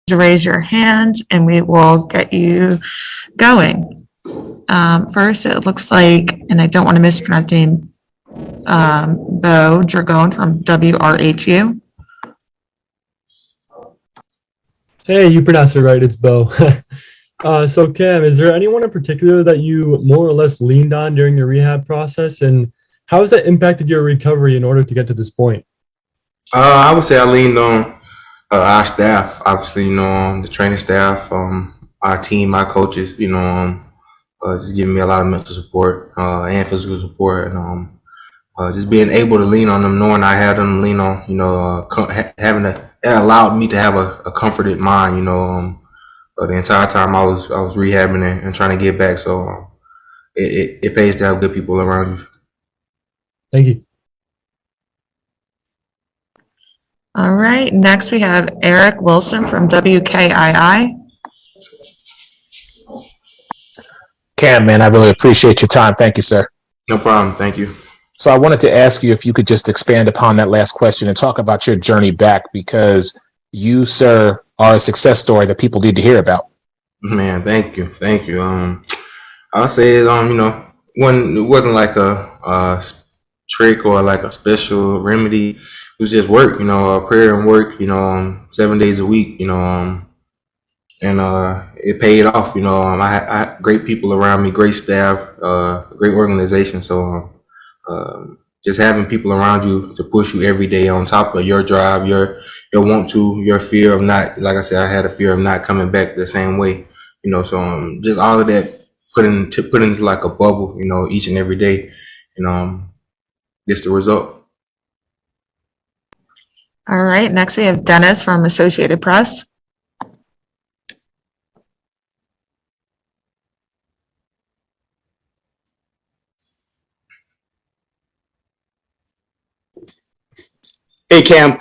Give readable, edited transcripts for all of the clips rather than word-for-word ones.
to raise your hand and we will get you going. First, it looks like, and I don't want to mispronounce your name, Bo Dragon from WRHU. Hey, you pronounced it right. It's Bo. So Cam, is there anyone in particular that you more or less leaned on during your rehab process, and how has that impacted your recovery in order to get to this point? I would say I leaned on our staff, obviously, the training staff, our team, our coaches, just giving me a lot of mental support and physical support, and just being able to lean on them, knowing I had them to lean on, it allowed me to have a comforted mind, the entire time I was rehabbing and trying to get back. So it pays to have good people around you. Thank you. All right, next we have Eric Wilson from WKII. Cam, man, I really appreciate your time. Thank you, sir. No problem. Thank you. So I wanted to ask you if you could just expand upon that last question and talk about your journey back, because you, sir, are a success story that people need to hear about. Man, thank you. Thank you. I'll say, it wasn't like a trick or like a special remedy. It was just work, prayer and work, 7 days a week, and it paid off. I had great people around me, great staff, great organization. So just having people around you to push you every day on top of your drive, your your fear of not, like I said, I had a fear of not coming back the same way, so just all of that put into like a bubble, each and every day, just the result. All right, next we have Dennis from Associated Press. Hey, Cam,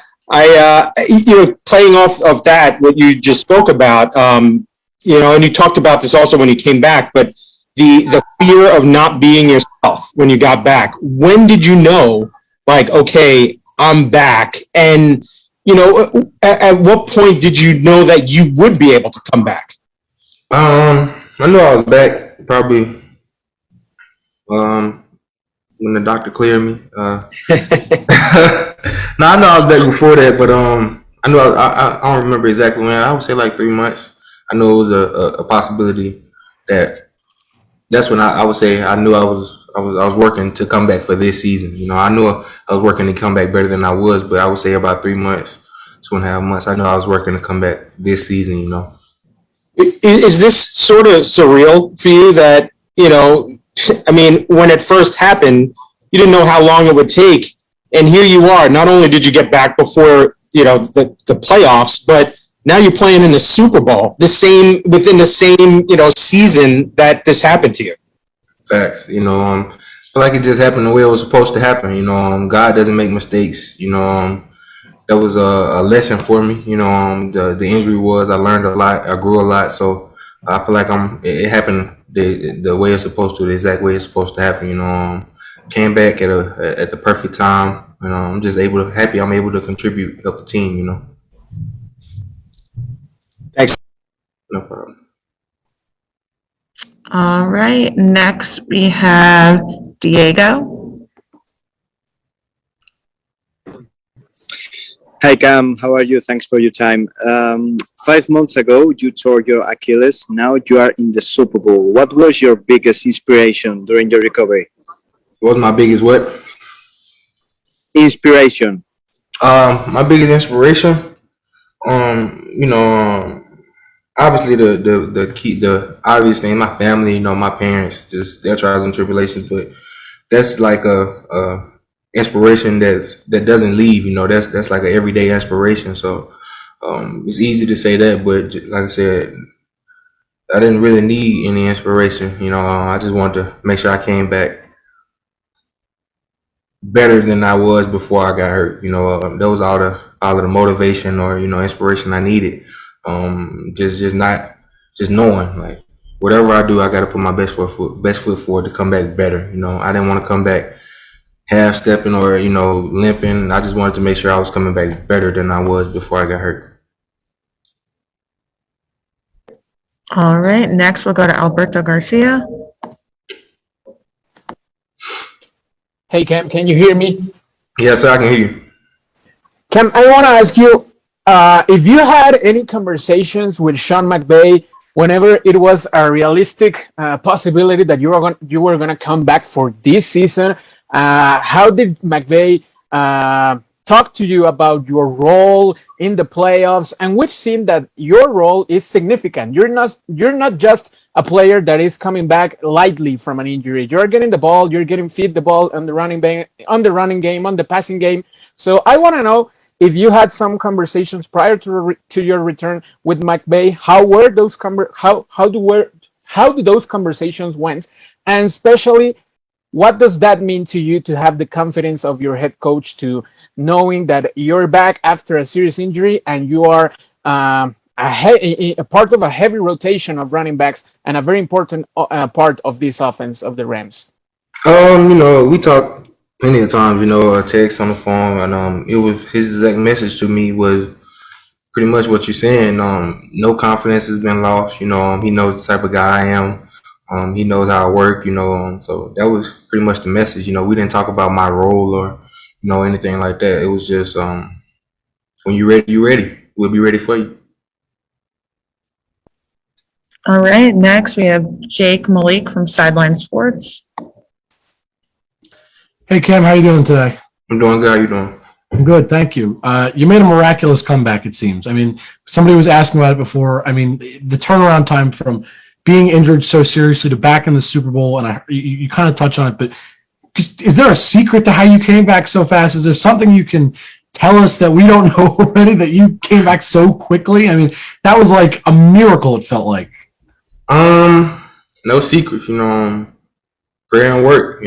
playing off of that, what you just spoke about, and you talked about this also when you came back, but the fear of not being yourself when you got back. When did you know, like, okay, I'm back? And, at what point did you know that you would be able to come back? I knew I was back probably when the doctor cleared me. No, I know I was back before that, but I knew I don't remember exactly when. I would say like 3 months. I knew it was a possibility that's when I would say I knew I was working to come back for this season. I knew I was working to come back better than I was, but I would say about 3 months, 2.5 months. I knew I was working to come back this season. Is this sort of surreal for you that, when it first happened, you didn't know how long it would take, and here you are. Not only did you get back before, the playoffs, but now you're playing in the Super Bowl, within the same, season that this happened to you. Facts. I feel like it just happened the way it was supposed to happen. God doesn't make mistakes. That was a lesson for me. The injury was, I learned a lot, I grew a lot. So I feel like it happened the way it's supposed to, the exact way it's supposed to happen. Came back at the perfect time. I'm just happy I'm able to contribute, help the team. Thanks. No problem. All right, next we have Diego. Hi, Cam. How are you? Thanks for your time. 5 months ago, you tore your Achilles. Now you are in the Super Bowl. What was your biggest inspiration during your recovery? What was my biggest what? Inspiration. My biggest inspiration, obviously the obvious thing, my family, my parents, just their trials and tribulations, but that's like a inspiration that doesn't leave. That's like an everyday inspiration. So it's easy to say that, but like I said, I didn't really need any inspiration. I just wanted to make sure I came back better than I was before I got hurt. That was all the motivation or inspiration I needed. Just knowing, like, whatever I do, I got to put my best foot forward to come back better. I didn't want to come back half stepping or limping. I just wanted to make sure I was coming back better than I was before I got hurt. All right, next we'll go to Alberto Garcia. Hey, Cam, can you hear me? Yes, sir, I can hear you. Cam, I want to ask you if you had any conversations with Sean McVay whenever it was a realistic possibility that you were going to come back for this season. How did McVay talk to you about your role in the playoffs? And we've seen that your role is significant. You're not just a player that is coming back lightly from an injury. You're getting the ball, you're getting feed the ball on the running game, on the passing game. So I want to know if you had some conversations prior to your return with McVay. How were those how do those conversations went, and especially what does that mean to you to have the confidence of your head coach to knowing that you're back after a serious injury and you are a part of a heavy rotation of running backs and a very important part of this offense of the Rams? We talked plenty of times, text on the phone, and it was his exact message to me was pretty much what you're saying. No confidence has been lost. He knows the type of guy I am. He knows how I work. So that was pretty much the message. We didn't talk about my role or anything like that. It was just when you're ready, you're ready. We'll be ready for you. All right, next we have Jake Malik from Sideline Sports. Hey, Cam, how you doing today? I'm doing good. How you doing? I'm good, thank you. You made a miraculous comeback, it seems. I mean, somebody was asking about it before. I mean, the turnaround time from being injured so seriously to back in the Super Bowl, and you kind of touch on it, but is there a secret to how you came back so fast? Is there something you can tell us that we don't know already, that you came back so quickly? I mean, that was like a miracle, it felt like. No secrets, prayer and work,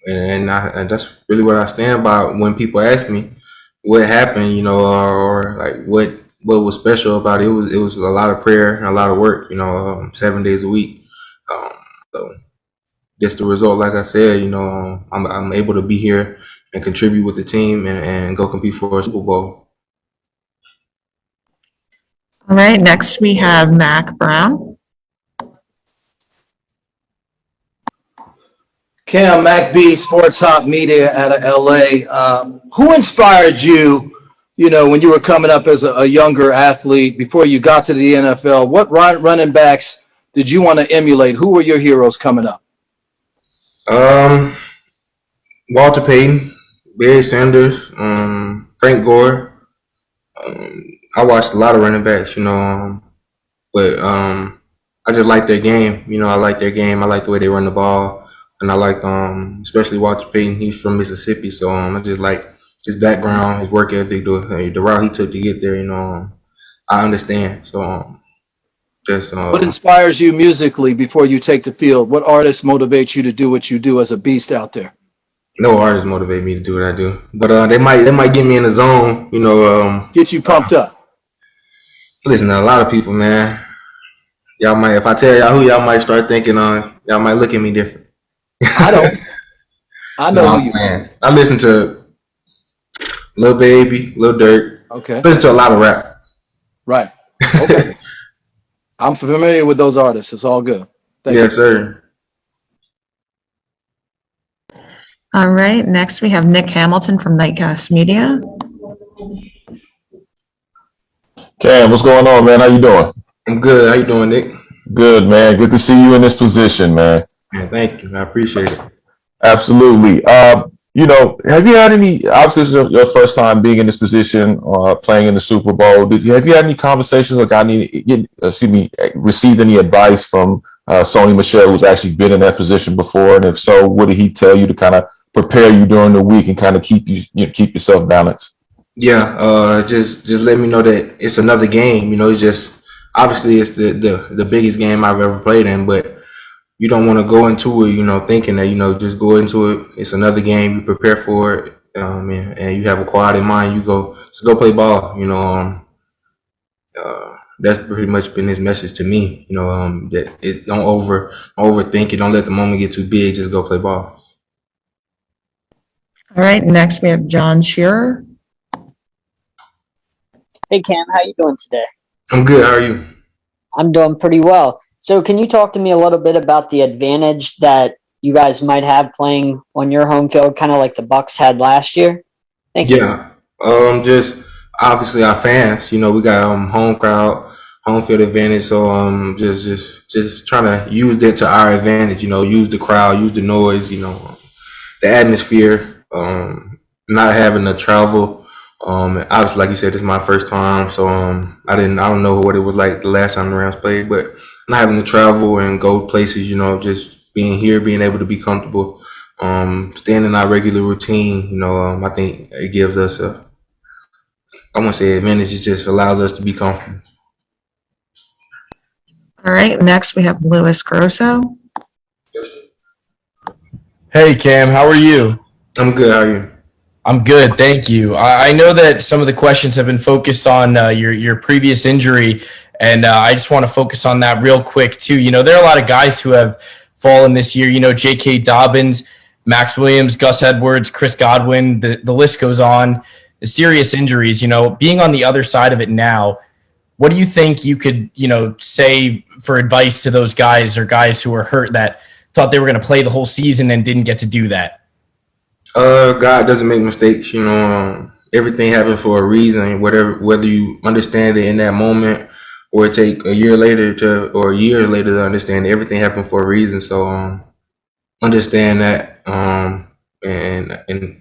and that's really what I stand by when people ask me what happened, or like what was special about it. It was a lot of prayer and a lot of work, 7 days a week. So just the result, like I said, I'm able to be here and contribute with the team and go compete for a Super Bowl. All right, next we have Mac Brown. Cam, MacB, Sports Hop Media out of LA. Who inspired you, when you were coming up as a younger athlete before you got to the NFL? What running backs did you want to emulate? Who were your heroes coming up? Walter Payton, Barry Sanders, Frank Gore. I watched a lot of running backs, but I just like their game. I like their game. I like the way they run the ball. And I like, especially Walter Payton. He's from Mississippi, so I just like his background, his work ethic, the route he took to get there. I understand. So what inspires you musically before you take the field? What artists motivate you to do what you do as a beast out there? No artists motivate me to do what I do, but they might get me in the zone. Get you pumped up. Listen to a lot of people, man. Y'all might, if I tell y'all who, y'all might start thinking y'all might look at me different. I don't. I know who you are. I listen to Lil Baby, Lil Durk. Okay. Listen to a lot of rap. Right. Okay. I'm familiar with those artists. It's all good. Thank you. Sir. All right, next we have Nick Hamilton from Nightcast Media. Cam, what's going on, man? How you doing? I'm good. How you doing, Nick? Good, man. Good to see you in this position, man. Man, thank you. I appreciate it. Absolutely. Have you had any, obviously this is your first time being in this position, playing in the Super Bowl. Have you had any conversations or received any advice from Sony Michel, who's actually been in that position before? And if so, what did he tell you to kind of prepare you during the week and kind of keep yourself balanced? Yeah, just let me know that it's another game. It's just, obviously it's the biggest game I've ever played in, but you don't want to go into it, thinking that, just go into it. It's another game. You prepare for it, and you have a quiet in mind. Just go play ball. That's pretty much been his message to me. That don't overthink it. Don't let the moment get too big. Just go play ball. All right, next we have John Shearer. Hey Cam, how you doing today? I'm good. How are you? I'm doing pretty well. So can you talk to me a little bit about the advantage that you guys might have playing on your home field, kind of like the Bucks had last year? Thank you. Yeah. Just obviously our fans, we got home crowd, home field advantage. So just trying to use that to our advantage, use the crowd, use the noise, the atmosphere, not having to travel. Obviously, like you said, this is my first time, so I don't know what it was like the last time the Rams played, but not having to travel and go places, just being here, being able to be comfortable, staying in our regular routine, I think it gives us I won't say advantage, it just allows us to be comfortable. All right, next we have Louis Grosso. Hey, Cam, how are you? I'm good. How are you? I'm good, thank you. I know that some of the questions have been focused on your previous injury, and I just want to focus on that real quick, too. There are a lot of guys who have fallen this year, J.K. Dobbins, Max Williams, Gus Edwards, Chris Godwin, the list goes on. The serious injuries, being on the other side of it now, what do you think you could, say for advice to those guys or guys who are hurt that thought they were going to play the whole season and didn't get to do that? God doesn't make mistakes, everything happens for a reason, whether you understand it in that moment or it take a year later or a year later to understand it, everything happened for a reason. So understand that and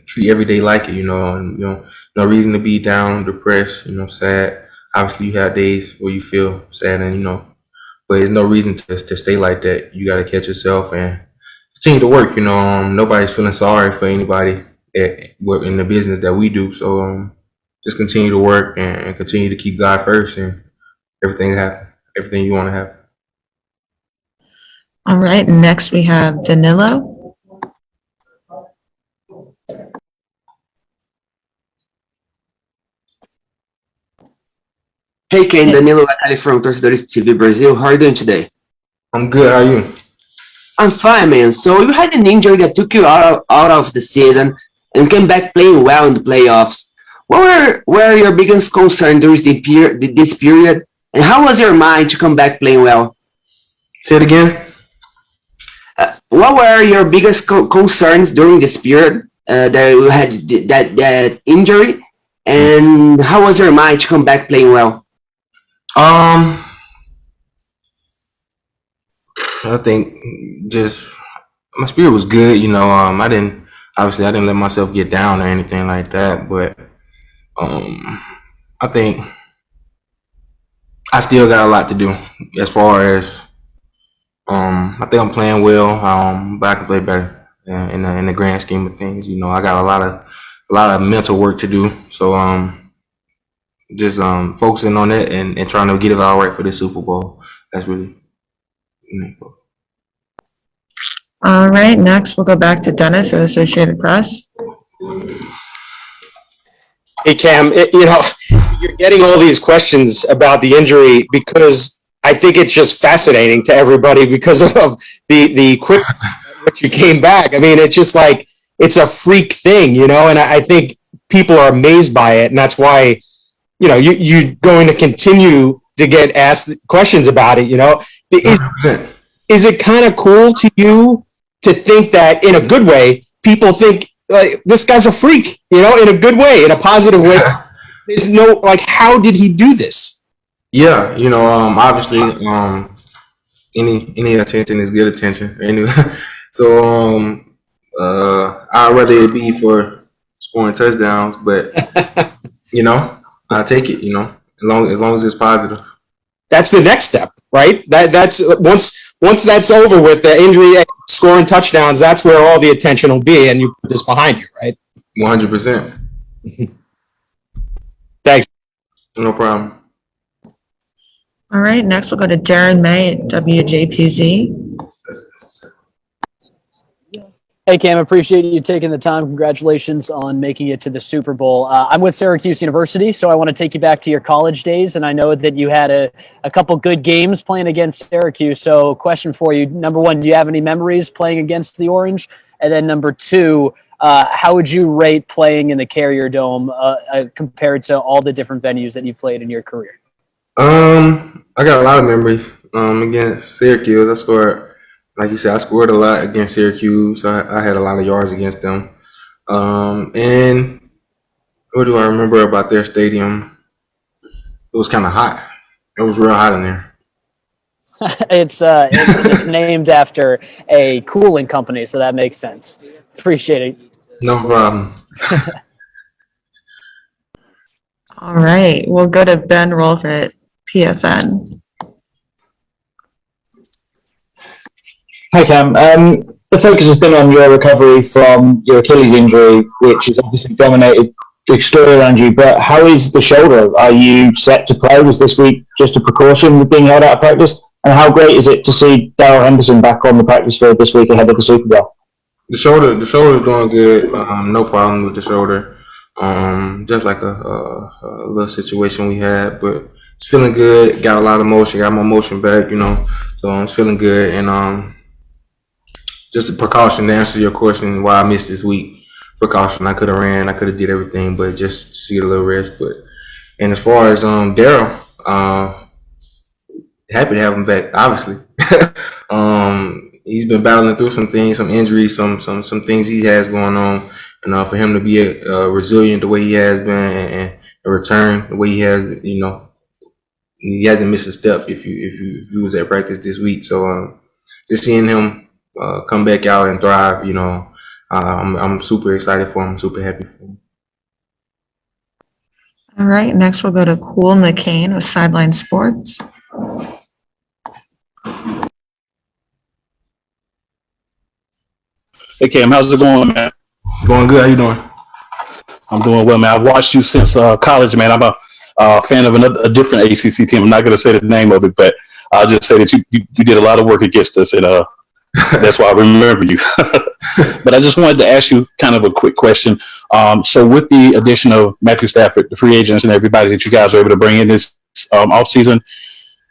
treat every day like it, and no reason to be down, depressed, sad. Obviously you have days where you feel sad and but there's no reason to stay like that. You gotta catch yourself and continue to work. Nobody's feeling sorry for anybody in the business that we do. So just continue to work and continue to keep God first, and everything happen. Everything you want to have. All right, next we have Danilo. Hey, Ken, Danilo Acali from Torcedores TV Brazil. How are you doing today? I'm good. How are you? I'm fine, man. So you had an injury that took you out of the season and came back playing well in the playoffs. What were your biggest concerns during this period, and how was your mind to come back playing well? Say it again. What were your biggest concerns during this period that you had that injury, and how was your mind to come back playing well? I think just my spirit was good. I didn't let myself get down or anything like that, but I think I still got a lot to do as far as I think I'm playing well, but I can play better in the grand scheme of things. I got a lot of mental work to do, so just focusing on it and trying to get it all right for the Super Bowl. That's really. All right, next we'll go back to Dennis at Associated Press. Hey, Cam, you're getting all these questions about the injury because I think it's just fascinating to everybody because of the quick which you came back. I mean, it's just like it's a freak thing, and I think people are amazed by it, and that's why you're going to continue to get asked questions about it. Is it kind of cool to you to think that in a good way, people think like this guy's a freak, in a good way, in a positive way? There's no how did he do this? Yeah, obviously, any attention is good attention. Anyway, so I'd rather it be for scoring touchdowns, but I'll take it. As long as it's positive. That's the next step, right? That's once that's over with, the injury, scoring touchdowns. That's where all the attention will be, and you put this behind you, right? 100%. Thanks. No problem. All right, next we'll go to Jaron May at WJPZ. Hey, Cam, appreciate you taking the time. Congratulations on making it to the Super Bowl. I'm with Syracuse University, so I want to take you back to your college days, and I know that you had a couple good games playing against Syracuse. So question for you, number one, do you have any memories playing against the Orange? And then number two, how would you rate playing in the Carrier Dome compared to all the different venues that you've played in your career? I I got a lot of memories. Against Syracuse, I scored, like you said, I scored a lot against Syracuse. So I had a lot of yards against them. And what do I remember about their stadium? It was kind of hot. It was real hot in there. It's named after a cooling company, so that makes sense. Appreciate it. No problem. All right, we'll go to Ben Rolfe at PFN. Hi, Cam. The focus has been on your recovery from your Achilles injury, which has obviously dominated the story around you. But how is the shoulder? Are you set to play? Was this week just a precaution with being held out of practice? And how great is it to see Darrell Henderson back on the practice field this week ahead of the Super Bowl? The shoulder is doing good. No problem with the shoulder. Just like a little situation we had, but it's feeling good. Got a lot of motion. Got my motion back, So I'm feeling good. And just a precaution to answer your question, why I missed this week. Precaution. I could have ran. I could have did everything, but just to get a little rest. And as far as Darrell, happy to have him back. Obviously, he's been battling through some things, some injuries, some things he has going on. And for him to be resilient the way he has been and return the way he has, he hasn't missed a step if you was at practice this week. So just seeing him come back out and thrive, I'm super excited for him, super happy for him. All right, next we'll go to Cool McCain with Sideline Sports. Hey Cam, how's it going, man? Going good. How you doing? I'm doing well, man. I've watched you since college, man. I'm a fan of a different ACC team. I'm not going to say the name of it, but I'll just say that you did a lot of work against us, and that's why I remember you. But I just wanted to ask you kind of a quick question. So with the addition of Matthew Stafford, the free agents, and everybody that you guys were able to bring in this offseason,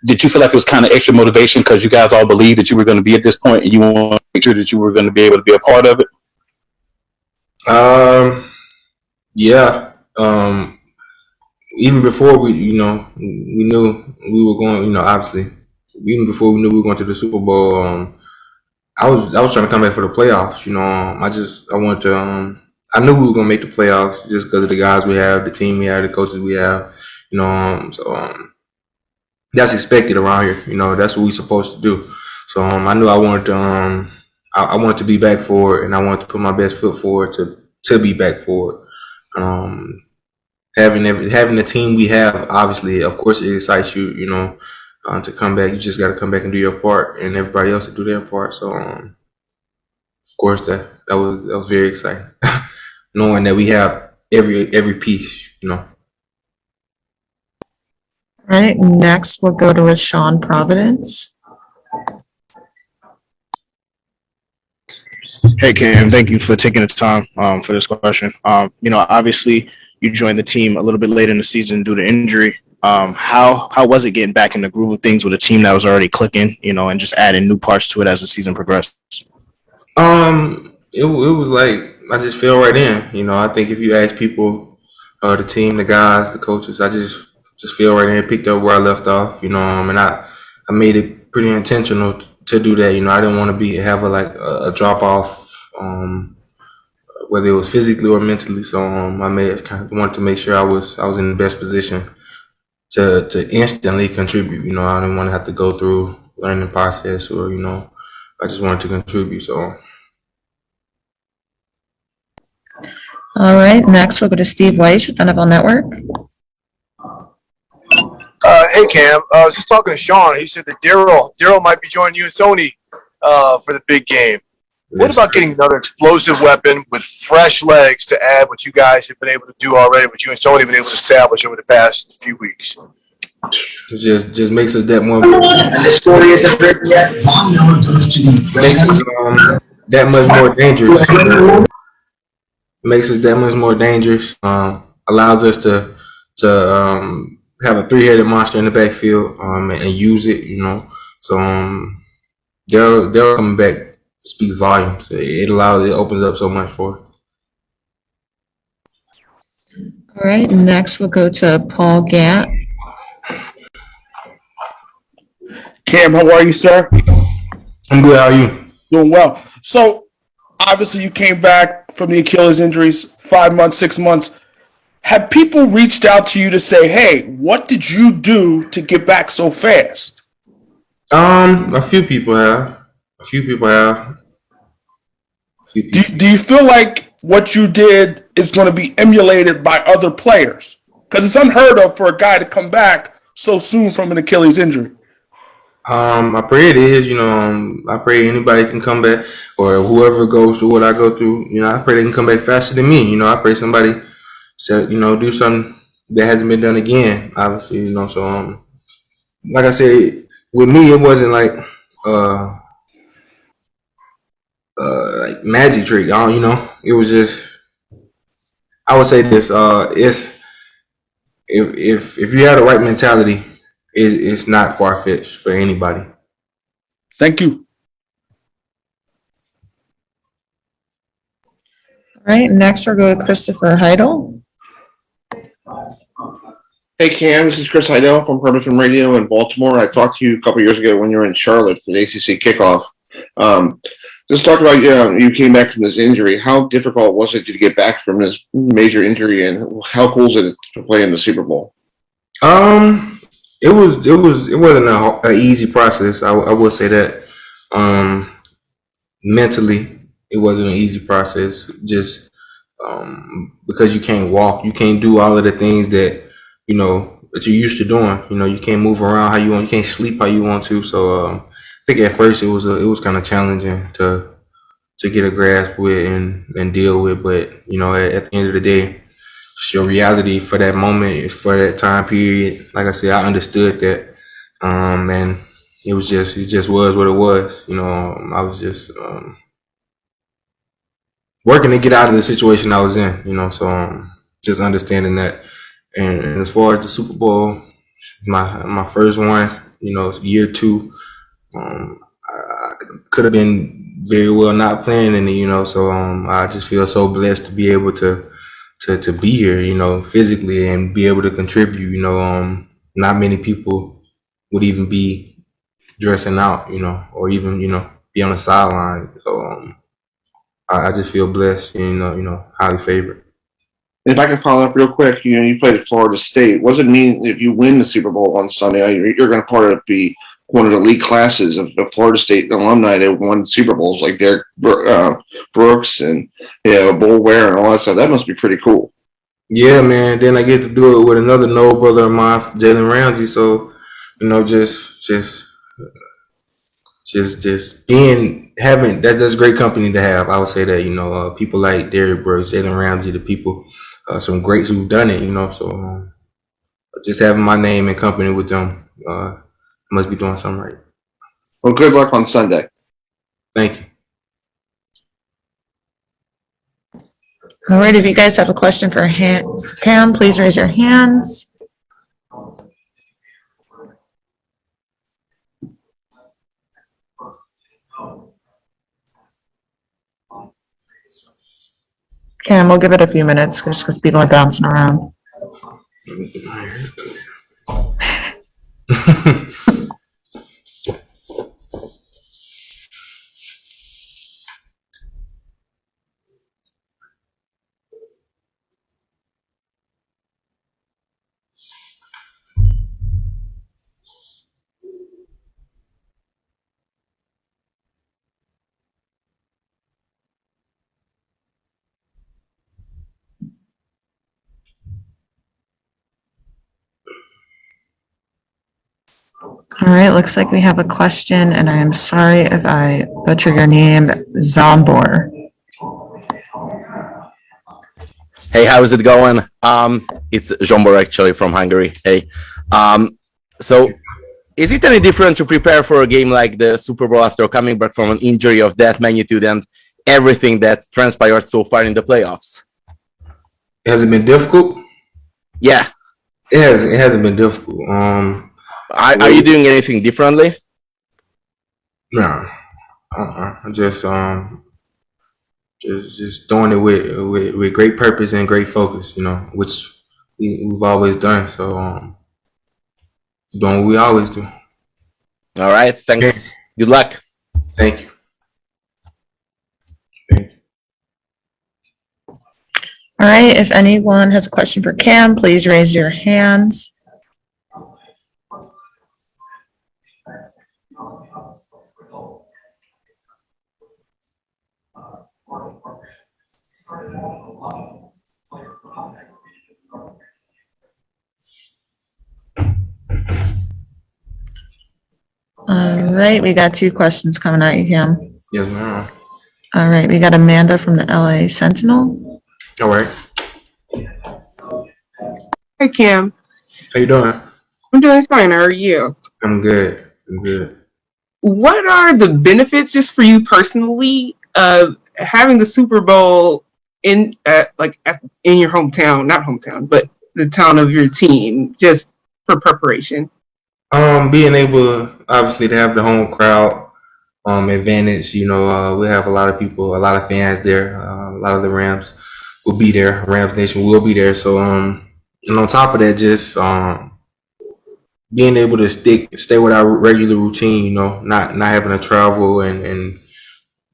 did you feel like it was kind of extra motivation because you guys all believed that you were going to be at this point and you want to make sure that you were going to be able to be a part of it? Yeah. Even before we knew we were going, obviously, even before we knew we were going to the Super Bowl, I was trying to come back for the playoffs. I wanted to. I knew we were going to make the playoffs just because of the guys we have, the team we have, the coaches we have. That's expected around here. That's what we're supposed to do. So I knew I wanted to. I wanted to be back for it, and I wanted to put my best foot forward to be back for it. Having the team we have, obviously, of course, it excites you. To come back, you just got to come back and do your part, and everybody else to do their part. So, of course, that was very exciting, knowing that we have every piece. All right, next we'll go to Rashawn Providence. Hey Cam, thank you for taking the time for this question. Obviously you joined the team a little bit later in the season due to injury. How was it getting back in the groove of things with a team that was already clicking, and just adding new parts to it as the season progressed? It was like I just fell right in. I think if you ask people, the team, the guys, the coaches, I just fell right in, picked up where I left off. And I made it pretty intentional to do that. I didn't want to have a drop off, whether it was physically or mentally. So I wanted to make sure I was in the best position to instantly contribute. I didn't want to have to go through learning process or I just wanted to contribute. So. All right, next we'll go to Steve Weiss with NFL Network. Hey Cam, I was just talking to Sean. He said that Darrell might be joining you and Sony for the big game. What about getting another explosive weapon with fresh legs to add what you guys have been able to do already, what you and Sony have been able to establish over the past few weeks? It just makes us that more. That much more dangerous. Makes us that much more dangerous. Allows us to have a three-headed monster in the backfield and use it. So Darrell coming back speaks volumes. It opens up so much for us. All right, next we'll go to Paul Gant. Cam, how are you, sir? I'm good. How are you? Doing well. So, obviously, you came back from the Achilles injuries, 5 months, 6 months. Have people reached out to you to say, "Hey, what did you do to get back so fast?" A few people have. A few people have. Do you feel like what you did is going to be emulated by other players? Because it's unheard of for a guy to come back so soon from an Achilles injury. I pray it is. I pray anybody can come back, or whoever goes through what I go through. I pray they can come back faster than me. I pray somebody said, do something that hasn't been done again. Obviously, So, like I said, with me, it wasn't like like magic trick. It was just. I would say this: it's if you have the right mentality, it's not far fetched for anybody. Thank you. All right, next we'll go to Christopher Heidel. Hey Cam, this is Chris Heidel from Purposeful Radio in Baltimore. I talked to you a couple years ago when you were in Charlotte for the ACC kickoff. Just talk about you came back from this injury. How difficult was it to get back from this major injury, and how cool is it to play in the Super Bowl? It wasn't an easy process. I will say that. Mentally, it wasn't an easy process. Just because you can't walk, you can't do all of the things that that you're used to doing. You can't move around how you want. You can't sleep how you want to. So I think at first it was kind of challenging to get a grasp with and deal with. But at the end of the day, it's your reality for that moment, for that time period. Like I said, I understood that, and it just was what it was. I was just working to get out of the situation I was in. So just understanding that. And as far as the Super Bowl, my first one, year 2, I could have been very well not playing in it, so I just feel so blessed to be able to be here, physically, and be able to contribute. Not many people would even be dressing out, or even be on the sideline. So I just feel blessed, highly favored. If I can follow up real quick, you played at Florida State. What does it mean if you win the Super Bowl on Sunday? You're going to be one of the elite classes of Florida State alumni that won Super Bowls, like Derek Brooks and Bull Ware and all that stuff. That must be pretty cool. Yeah, man. Then I get to do it with another noble brother of mine, Jalen Ramsey. So, just having that's great company to have. I would say that people like Derek Brooks, Jalen Ramsey, the people, some greats who've done it. So just having my name and company with them, must be doing something right. Well, good luck on Sunday. Thank you. All right, if you guys have a question for Cam, please raise your hands. Cam, we'll give it a few minutes just because people are bouncing around. All right, looks like we have a question, and I am sorry if I butcher your name, Zombor. Hey, how's it going? It's Zombor actually from Hungary. Hey, so is it any different to prepare for a game like the Super Bowl after coming back from an injury of that magnitude and everything that transpired so far in the playoffs? Has it been difficult? Yeah, it hasn't been difficult. Are you doing anything differently? No, just doing it with great purpose and great focus, which we've always done. So doing what we always do. All right. Thanks. Good luck. Thank you. All right, if anyone has a question for Cam, please raise your hands. All right, we got 2 questions coming at you, Cam. Yes, ma'am. All right, we got Amanda from the LA Sentinel. All right. Hey, Cam. How you doing? I'm doing fine. How are you? I'm good. I'm good. What are the benefits, just for you personally, of having the Super Bowl in in your hometown, not hometown, but the town of your team, just for preparation? Being able, obviously, to have the home crowd advantage. You know, we have a lot of people, a lot of fans there. A lot of the Rams will be there. Rams Nation will be there. So, and on top of that, just being able to stay with our regular routine. You know, not having to travel and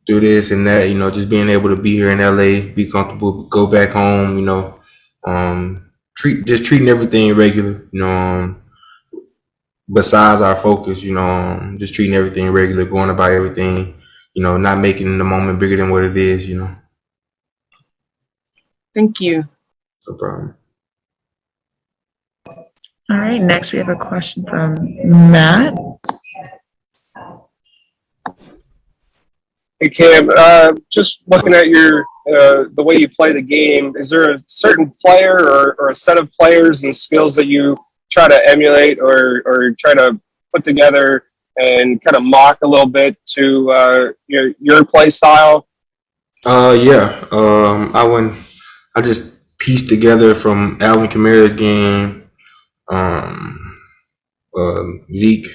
do this and that. You know, just being able to be here in LA, be comfortable, go back home. You know, treating everything regular. You know. Besides our focus, you know, just treating everything regular, going about everything, you know, not making the moment bigger than what it is, you know. Thank you. No problem. All right, next we have a question from Matt. Hey Cam, just looking at your the way you play the game, is there a certain player or a set of players and skills that you try to emulate or try to put together and kind of mock a little bit to your play style? Yeah. I just pieced together from Alvin Kamara's game, Zeke.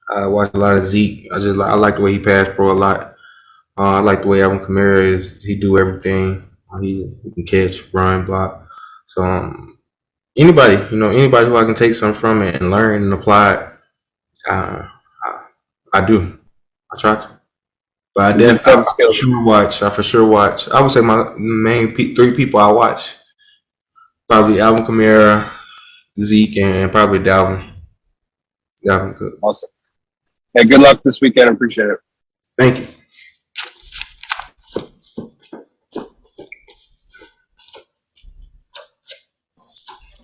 I watched a lot of Zeke. I like the way he passed pro a lot. I like the way Alvin Kamara is. He do everything. He can catch, run, block. So anybody who I can take something from it and learn and apply it, I do. I try to. But I for sure watch. I would say my main 3 people I watch, probably Alvin Kamara, Zeke, and probably Dalvin Cook. Awesome. Hey, good luck this weekend. I appreciate it. Thank you.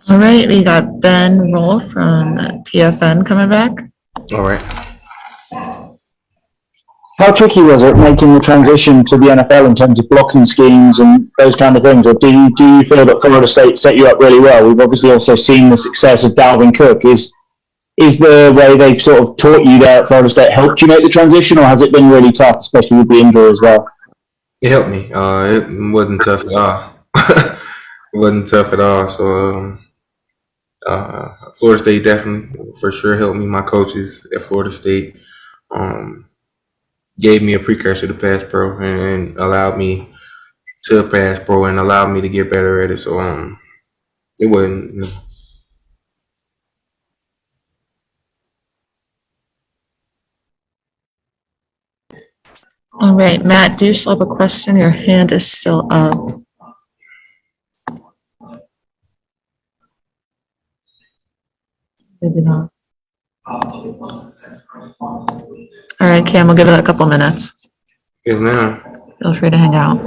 All right, we got Ben Roll from PFN coming back. All right. How tricky was it making the transition to the NFL in terms of blocking schemes and those kind of things? Or do you feel that Florida State set you up really well? We've obviously also seen the success of Dalvin Cook. Is the way they've sort of taught you there at Florida State helped you make the transition, or has it been really tough, especially with the injury as well? It helped me. It wasn't tough at all. It wasn't tough at all. So Florida State definitely for sure helped me. My coaches at Florida State gave me a precursor to pass pro and allowed me to pass pro and allowed me to get better at it. So it wasn't. You know. All right, Matt, do you still have a question? Your hand is still up. Maybe not. All right, Cam, we'll give it a couple minutes. Yes, ma'am. Feel free to hang out.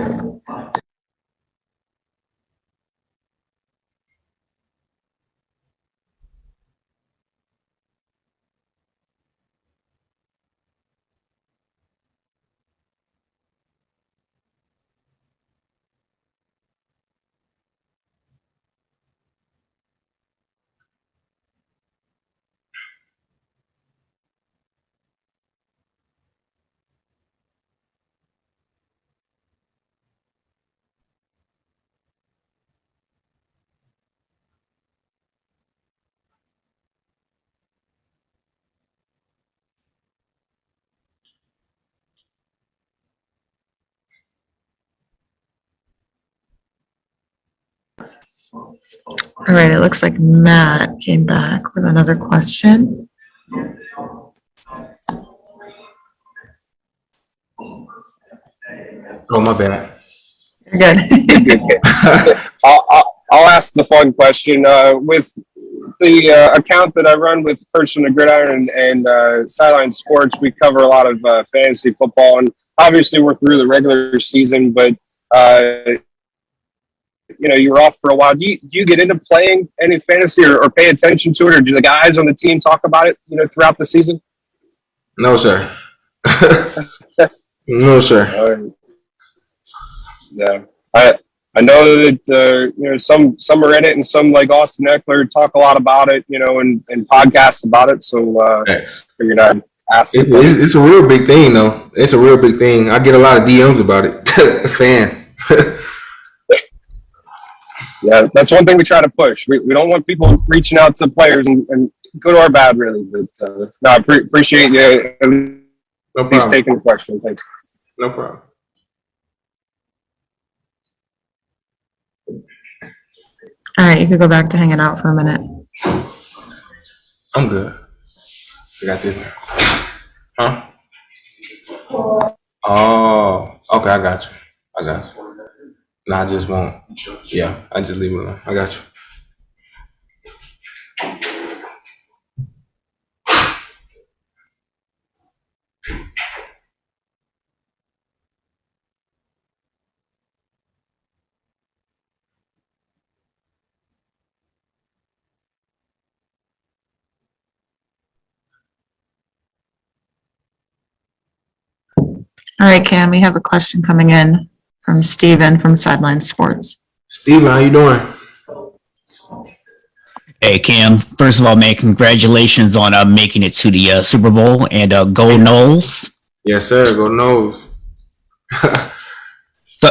All right, it looks like Matt came back with another question. Oh, my bad. You're good. I'll ask the fun question. With the account that I run with Perch on the Gridiron and Sideline Sports, we cover a lot of fantasy football, and obviously we're through the regular season, but you were off for a while. Do you get into playing any fantasy or pay attention to it, or do the guys on the team talk about it, throughout the season? No, sir. No, sir. Yeah. I know that some are in it, and some, like Austin Eckler, talk a lot about it, and podcasts about it. So figured I'd ask. It's a real big thing, though. It's a real big thing. I get a lot of DMs about it. Fan. Yeah, that's one thing we try to push. We don't want people reaching out to players, and good or bad, really. But no, I appreciate you at least taking the question. Thanks. No problem. All right, you could go back to hanging out for a minute. I'm good. I got this. Huh? Oh, okay, I got you. No, I just won't. Yeah, I just leave it alone. I got you. All right, Cam, we have a question coming in from Steven from Sideline Sports. Steven, how you doing? Hey, Cam. First of all, man, congratulations on making it to the Super Bowl, and go Noles. Yes, sir. Go Noles.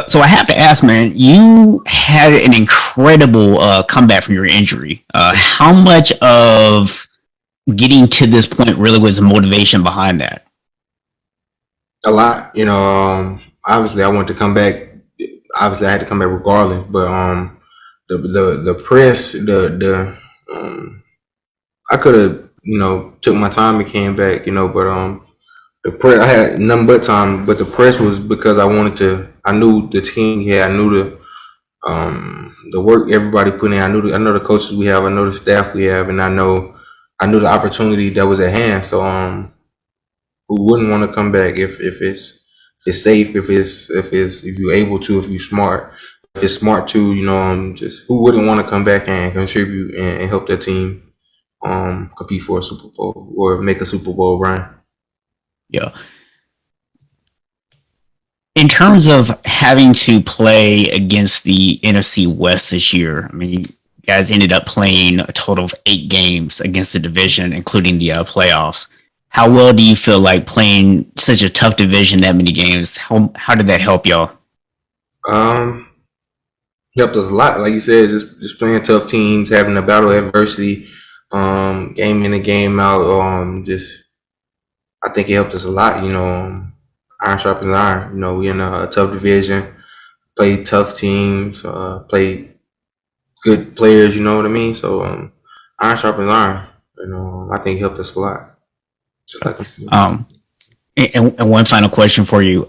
So I have to ask, man, you had an incredible comeback from your injury. How much of getting to this point really was the motivation behind that? A lot, obviously I wanted to come back. Obviously I had to come back regardless, but the press, I could have, took my time and came back, but the press, I had nothing but time, but the press was because I knew the team, I knew the work everybody put in. I know the coaches we have, I know the staff we have, and I knew the opportunity that was at hand. So who wouldn't want to come back if it's safe, if you're able to, if you're smart, if it's smart to, just who wouldn't want to come back and contribute and help their team compete for a Super Bowl or make a Super Bowl run. Yeah. In terms of having to play against the NFC West this year, I mean, you guys ended up playing a total of 8 games against the division, including the playoffs. How well do you feel like playing such a tough division that many games? How did that help y'all? Helped us a lot. Like you said, just playing tough teams, having to battle adversity, game in and game out. I think it helped us a lot. Iron sharpens iron. We in a tough division, play tough teams, play good players. You know what I mean? So iron sharpens iron. I think it helped us a lot. Just like and one final question for you.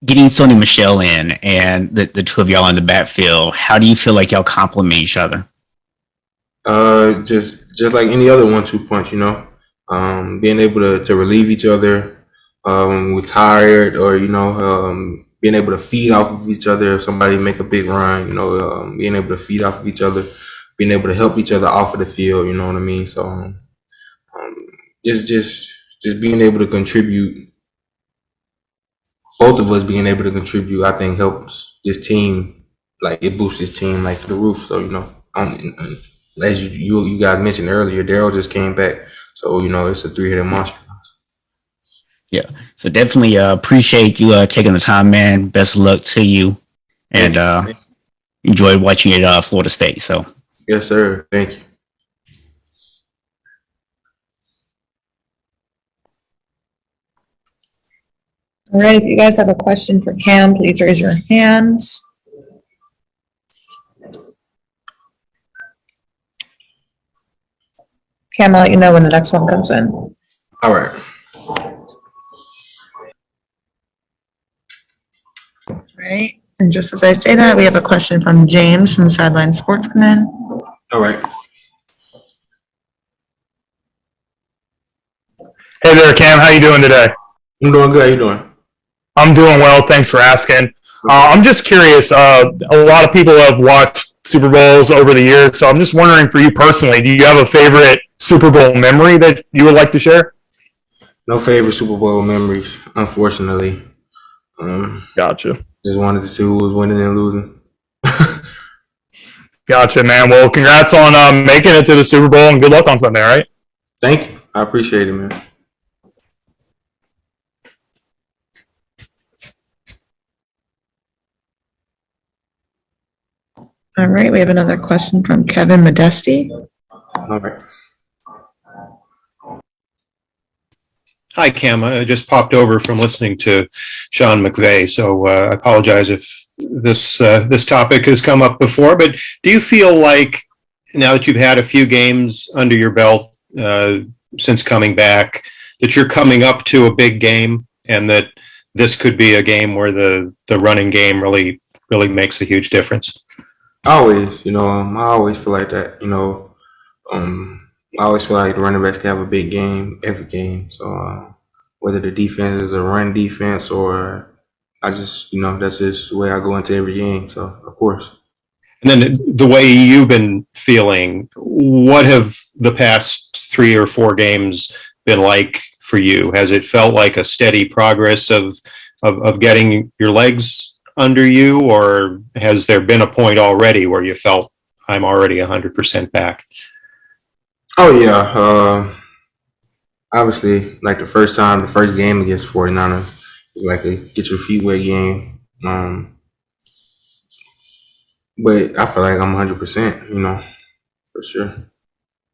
Getting Sony Michel in and the two of y'all in the backfield, how do you feel like y'all complement each other? Just like any other 1-2 punch, being able to relieve each other, we're tired, or being able to feed off of each other. If somebody make a big run, being able to feed off of each other, being able to help each other off of the field. You know what I mean? So just being able to contribute. Both of us being able to contribute, I think, helps this team. Like it boosts this team like to the roof. So as you guys mentioned earlier, Daryl just came back. So it's a 3-headed monster. Yeah. So definitely appreciate you taking the time, man. Best of luck to you, and enjoyed watching you at Florida State. So yes, sir. Thank you. All right, if you guys have a question for Cam, please raise your hands. Cam, I'll let you know when the next one comes in. All right. Right. And just as I say that, we have a question from James from Sideline Sports come in. All right. Hey there, Cam. How you doing today? I'm doing good. How you doing? I'm doing well. Thanks for asking. I'm just curious. A lot of people have watched Super Bowls over the years, so I'm just wondering for you personally, do you have a favorite Super Bowl memory that you would like to share? No favorite Super Bowl memories, unfortunately. Gotcha. Just wanted to see who was winning and losing. Gotcha, man. Well, congrats on making it to the Super Bowl, and good luck on Sunday, all right? Thank you. I appreciate it, man. All right, we have another question from Kevin Modesti. All right. Hi, Cam. I just popped over from listening to Sean McVay, so I apologize if this topic has come up before. But do you feel like now that you've had a few games under your belt since coming back, that you're coming up to a big game, and that this could be a game where the running game really makes a huge difference? Always, I always feel like that. I always feel like the running backs can have a big game every game. So whether the defense is a run defense or I just, that's just the way I go into every game. So of course. And then the way you've been feeling, what have the past 3 or 4 games been like for you? Has it felt like a steady progress of getting your legs under you, or has there been a point already where you felt I'm already 100% back? Oh yeah. Obviously, like the first game against 49ers, was like a get your feet wet game. But I feel like I'm 100%, for sure.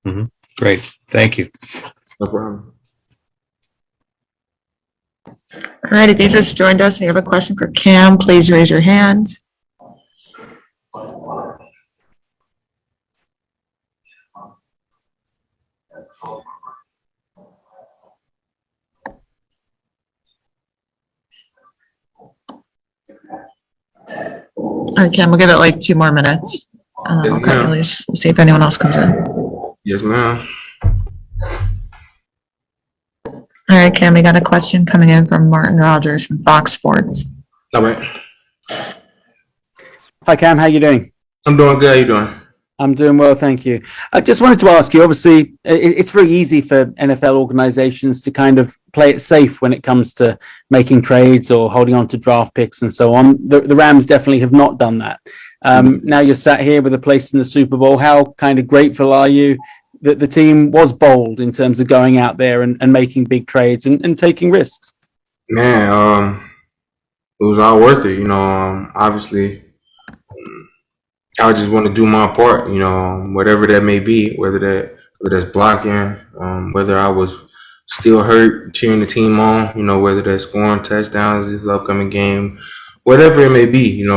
Mm-hmm. Great. Thank you. No problem. All right, if you just joined us and you have a question for Cam, please raise your hand. All right, Cam, we'll give it like 2 more minutes. Okay, at least we'll see if anyone else comes in. Yes, ma'am. All right, Cam, we got a question coming in from Martin Rogers from Fox Sports. All right. Hi, Cam. How you doing? I'm doing good. How you doing? I'm doing well, thank you. I just wanted to ask you, obviously, it's very easy for NFL organizations to kind of play it safe when it comes to making trades or holding on to draft picks and so on. The Rams definitely have not done that. Now you're sat here with a place in the Super Bowl. How kind of grateful are you that the team was bold in terms of going out there and making big trades and taking risks? Man, it was all worth it. Obviously, I just want to do my part, whatever that may be, whether that's blocking, whether I was still hurt, cheering the team on, whether that's scoring touchdowns this upcoming game, whatever it may be,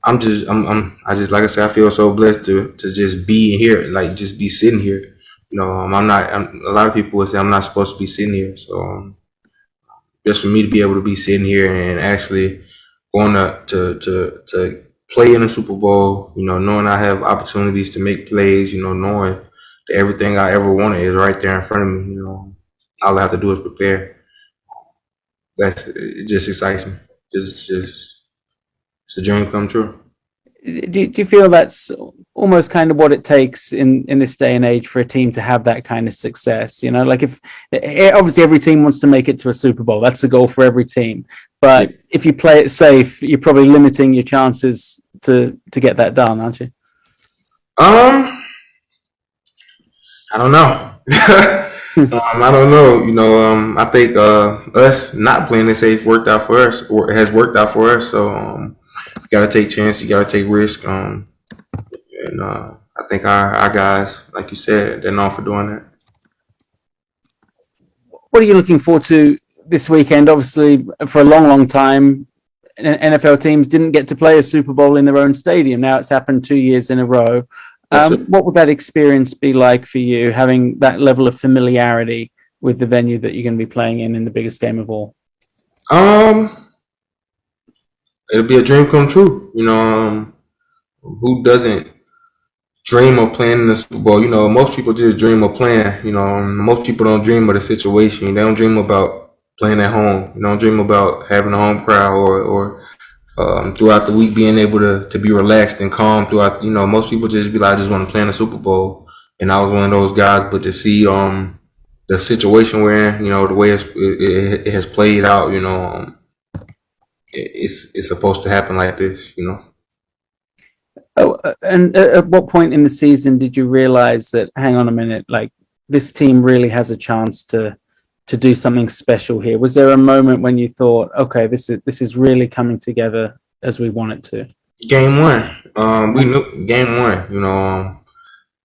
I just, like I said, I feel so blessed to just be here, like just be sitting here. A lot of people would say I'm not supposed to be sitting here. So, just for me to be able to be sitting here and actually going up to play in the Super Bowl, knowing I have opportunities to make plays, knowing that everything I ever wanted is right there in front of me, all I have to do is prepare. It just excites me. It's a dream come true. Do you feel that's almost kind of what it takes in this day and age for a team to have that kind of success? Like if obviously every team wants to make it to a Super Bowl, that's the goal for every team. But if you play it safe, you're probably limiting your chances to get that done, aren't you? I don't know. I don't know. I think us not playing it safe worked out for us, or has worked out for us. So you got to take chances, you got to take risk. And I think our guys, like you said, they're known for doing that. What are you looking forward to this weekend? Obviously, for a long time, NFL teams didn't get to play a Super Bowl in their own stadium. Now it's happened 2 years in a row. What would that experience be like for you, having that level of familiarity with the venue that you're going to be playing in the biggest game of all? it'll be a dream come true. Who doesn't dream of playing in the Super Bowl? Most people just dream of playing. Most people don't dream of the situation. They don't dream about playing at home. They don't dream about having a home crowd or throughout the week being able to be relaxed and calm throughout. Most people just be like, I just want to play in the Super Bowl. And I was one of those guys, but to see the situation we're in, the way it has played out, it's supposed to happen like this. Oh, and at what point in the season did you realize that, hang on a minute, like this team really has a chance to do something special here? Was there a moment when you thought, okay, this is really coming together as we want it to? Game one, we knew game one.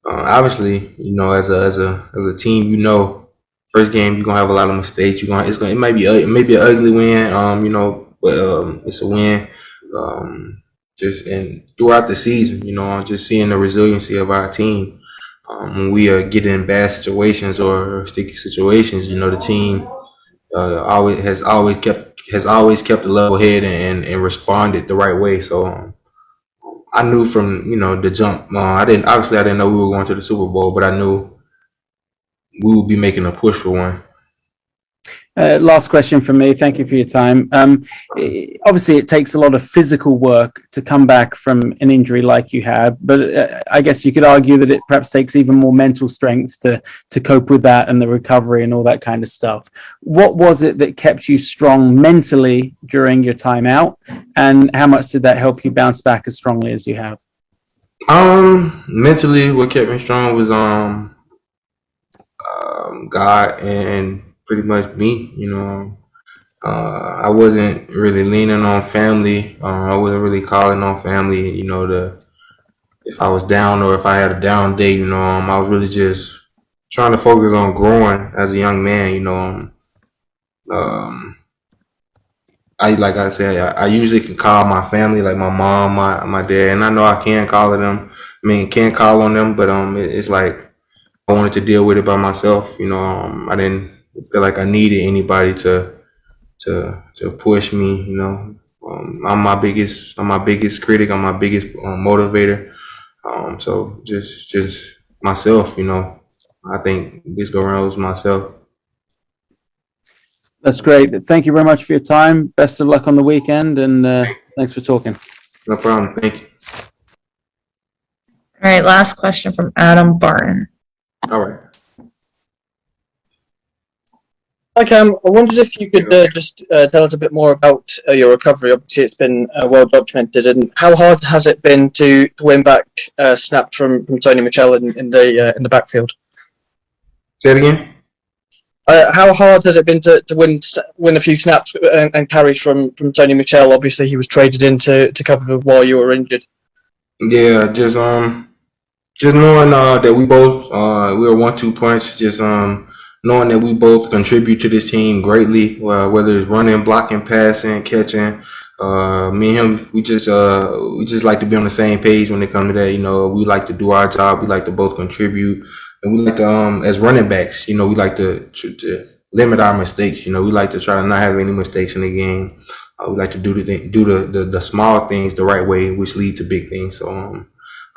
Obviously, as a team, first game you're gonna have a lot of mistakes. It might be an ugly win, but it's a win. Just and throughout the season, just seeing the resiliency of our team. When we get in bad situations or sticky situations, the team has always kept a level head and responded the right way. So I knew from the jump. I didn't know we were going to the Super Bowl, but I knew we would be making a push for one. Last question from me. Thank you for your time. Obviously, it takes a lot of physical work to come back from an injury like you had, but I guess you could argue that it perhaps takes even more mental strength to cope with that and the recovery and all that kind of stuff. What was it that kept you strong mentally during your time out, and how much did that help you bounce back as strongly as you have? Mentally, what kept me strong was God and pretty much me. I wasn't really leaning on family. I wasn't really calling on family. If I was down or if I had a down day, I was really just trying to focus on growing as a young man. Like I said, I usually can call my family, like my mom, my dad, and I know I can call them. Can't call on them, but it's like I wanted to deal with it by myself. I didn't feel like I needed anybody to push me. I'm my biggest critic. I'm my biggest motivator. So just myself. I think this go around was myself. That's great. Thank you very much for your time. Best of luck on the weekend, and thanks for talking. No problem. Thank you. All right, last question from Adam Barton. All right. Hi Cam, I wondered if you could just tell us a bit more about your recovery. Obviously, it's been well documented, and how hard has it been to win back snaps from Tony Michel in the backfield? Say it again. How hard has it been to win a few snaps and carries from Tony Michel? Obviously, he was traded in to cover while you were injured. Yeah, just knowing that we both we were 1-2 punch. Just knowing that we both contribute to this team greatly, whether it's running, blocking, passing, catching. Me and him, we just like to be on the same page when it comes to that. We like to do our job. We like to both contribute. And we like to, as running backs, we like to limit our mistakes. We like to try to not have any mistakes in the game. We like to do the small things the right way, which lead to big things. So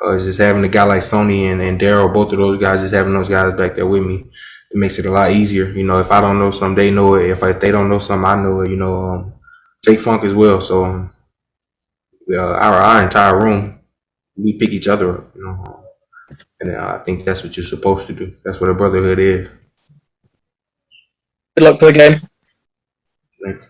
it's just having a guy like Sony and Daryl, both of those guys, just having those guys back there with me, it makes it a lot easier. If I don't know something, they know it. If they don't know something, I know it. Jake Funk as well. So our entire room, we pick each other up. And I think that's what you're supposed to do. That's what a brotherhood is. Good luck for the game. Thank you.